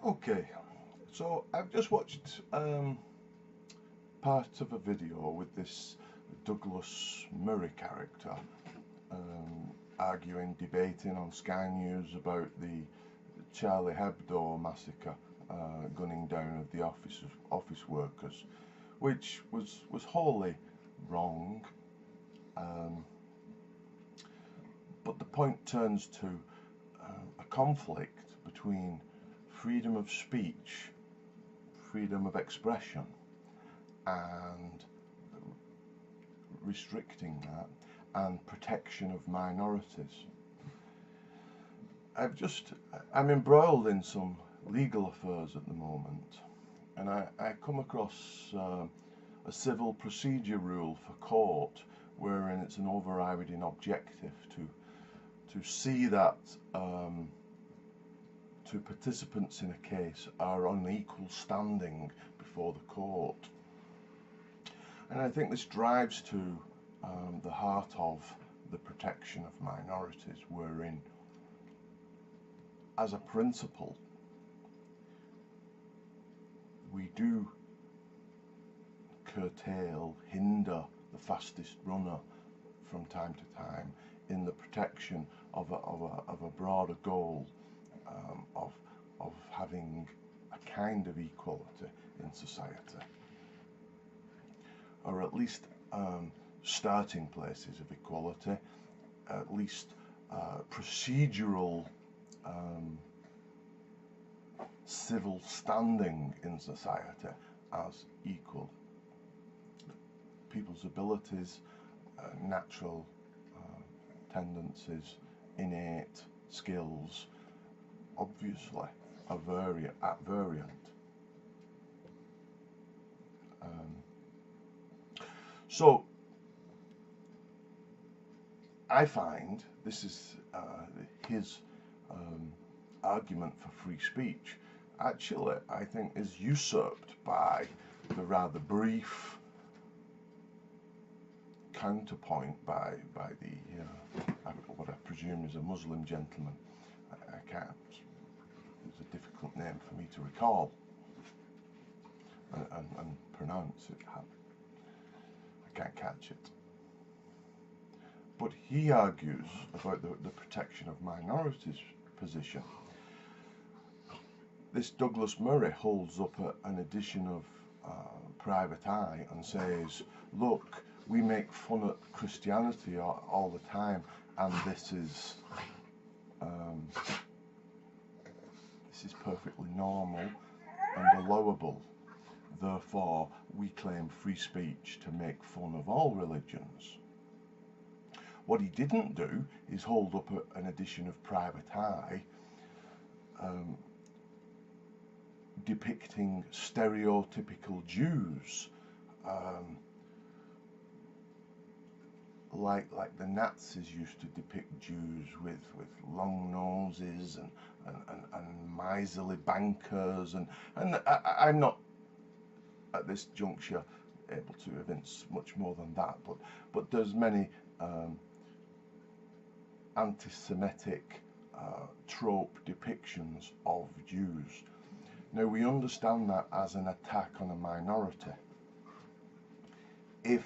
Okay, so I've just watched part of a video with this Douglas Murray character arguing, debating on Sky News about the Charlie Hebdo massacre, gunning down of the office workers, which was wholly wrong. But the point turns to a conflict between freedom of speech, freedom of expression, and restricting that, and protection of minorities. I'm embroiled in some legal affairs at the moment, and I come across a civil procedure rule for court wherein it's an overriding objective to see that two participants in a case are on equal standing before the court. And I think this drives to the heart of the protection of minorities, wherein, as a principle, we do curtail, hinder the fastest runner from time to time in the protection of a broader goal of having a kind of equality in society, or at least starting places of equality, at least procedural civil standing in society as equal. People's abilities, natural tendencies, innate skills, obviously are variant. So I find this is his argument for free speech actually, I think, is usurped by the rather brief counterpoint by the what I presume is a Muslim gentleman. I can't. It's a difficult name for me to recall and pronounce it. I can't catch it. But he argues about the protection of minorities position. This Douglas Murray holds up an edition of Private Eye and says, look, we make fun of Christianity all the time, and this is perfectly normal and allowable. Therefore, we claim free speech to make fun of all religions. What he didn't do is hold up an edition of Private Eye depicting stereotypical Jews, like the Nazis used to depict Jews with long noses and miserly bankers, and I'm not at this juncture able to evince much more than that, but there's many anti-Semitic trope depictions of Jews. Now, we understand that as an attack on a minority. If,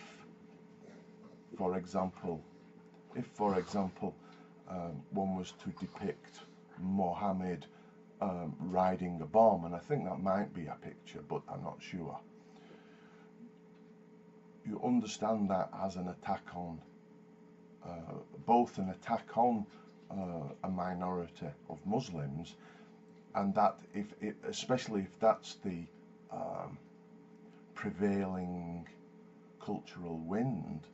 for example, one was to depict Muhammed riding a bomb, and I think that might be a picture, but I'm not sure. You understand that as an attack on, both an attack on a minority of Muslims, and that especially if that's the prevailing cultural wind,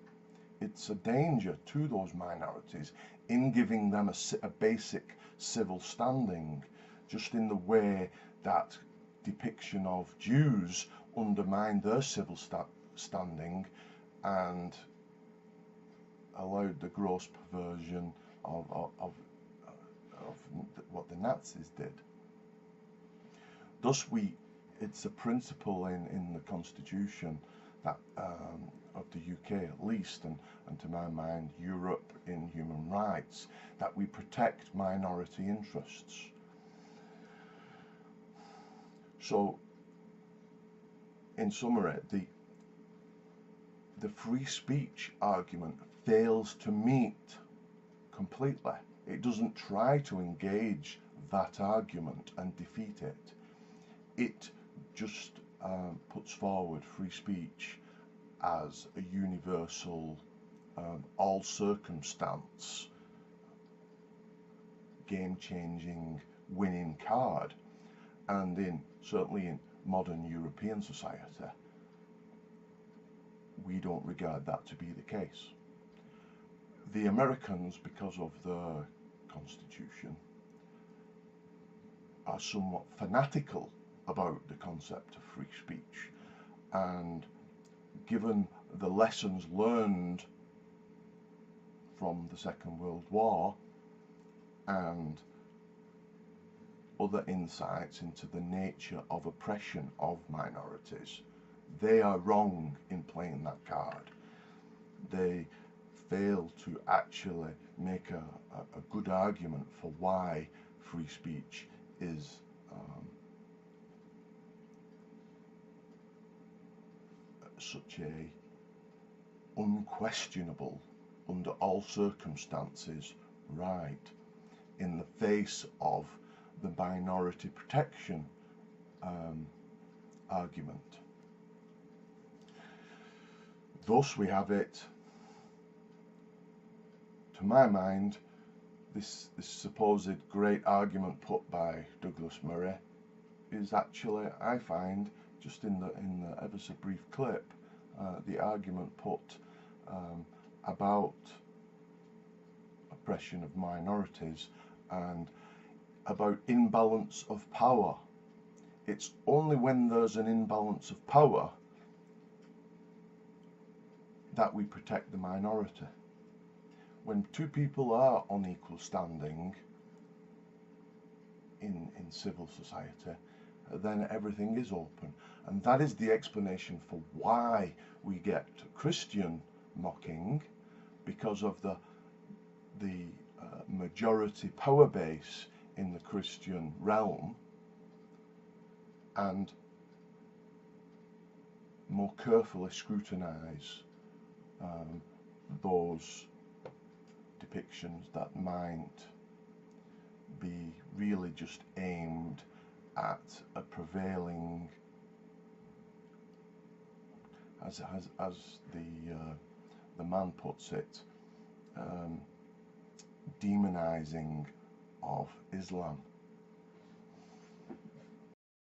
it's a danger to those minorities in giving them a basic civil standing, just in the way that depiction of Jews undermined their civil standing and allowed the gross perversion of what the Nazis did. Thus, it's a principle in the Constitution that of the UK at least, and to my mind Europe in human rights, that we protect minority interests. So, in summary, the free speech argument fails to meet completely. It doesn't try to engage that argument and defeat it. It just puts forward free speech as a universal, all circumstance, game-changing winning card. And certainly in modern European society, we don't regard that to be the case. The Americans, because of their constitution, are somewhat fanatical about the concept of free speech, and given the lessons learned from the Second World War and other insights into the nature of oppression of minorities, they are wrong in playing that card. They fail to actually make a good argument for why free speech is such a unquestionable, under all circumstances, right in the face of the minority protection argument. Thus we have it, to my mind, this supposed great argument put by Douglas Murray is actually, I find, just in the ever so brief clip, the argument put about oppression of minorities and about imbalance of power. It's only when there's an imbalance of power that we protect the minority. When two people are on equal standing in civil society, then everything is open. And that is the explanation for why we get Christian mocking, because of the majority power base in the Christian realm, and more carefully scrutinize those depictions that might be really just aimed at a prevailing, as the man puts it, demonizing of Islam.